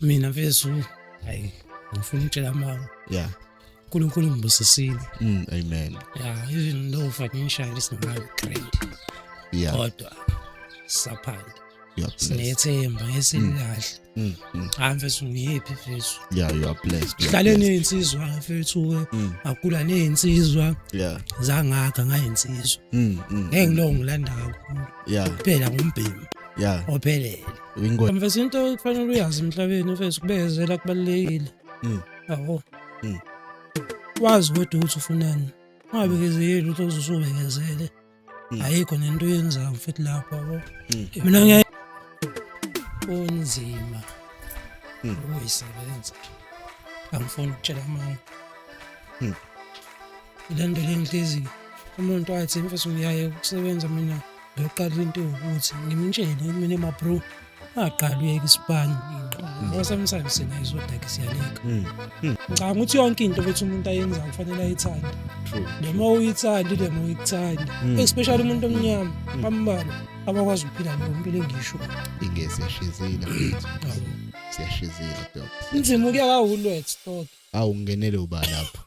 Mina mfethu hayi ngifuna ukutshela amanga. Yeah. uNkulunkulu ngibusisile. Amen. Yeah, even though financially is not great. Yeah. Kodwa saphanda. You are blessed. Sinethemba esililahle. Mfethu ngiyipi mfethu? Yeah, you are blessed. Sihlale neinsizwa mfethu akula neinsizwa. Yeah. Zangakha ngayinsizwa. Ngengilo ngilanda kakhulu. Yeah. Kuphela ngombhemu. Yeah. Ophelele. Wingo. Mfethu into kufanele uyazi emhlabeni mfethu kubezela kubalekile. Yabo. Wazi kodwa ukuthi ufunani. Ungabekezeli ukuthi uzobekezele. Ayikho nento yenzayo mfethu lapha yabo. Mina ngiya onzima. Uyisebenza. Angifuni ukutshela amanga. Lento lengihlezi umuntu wathi mfethu ngiyaye ukusebenza mina ngiyoqala into ukuthi ngimtshele mina emabro aqala uyeka isibani ngoba sometimes sina izodaka siyaleka. Ngicabanga ukuthi yonke into bethu umuntu ayenza kufanele ayithande. True. Noma uyithanda noma uyithanda especially umuntu omnyama bambala abakwazi ukuphila ngempilo engisho. Ingesiyashizila. Siyashizila dog. Inzima ukuya kaHulwet dog. Awungenele uba lapho.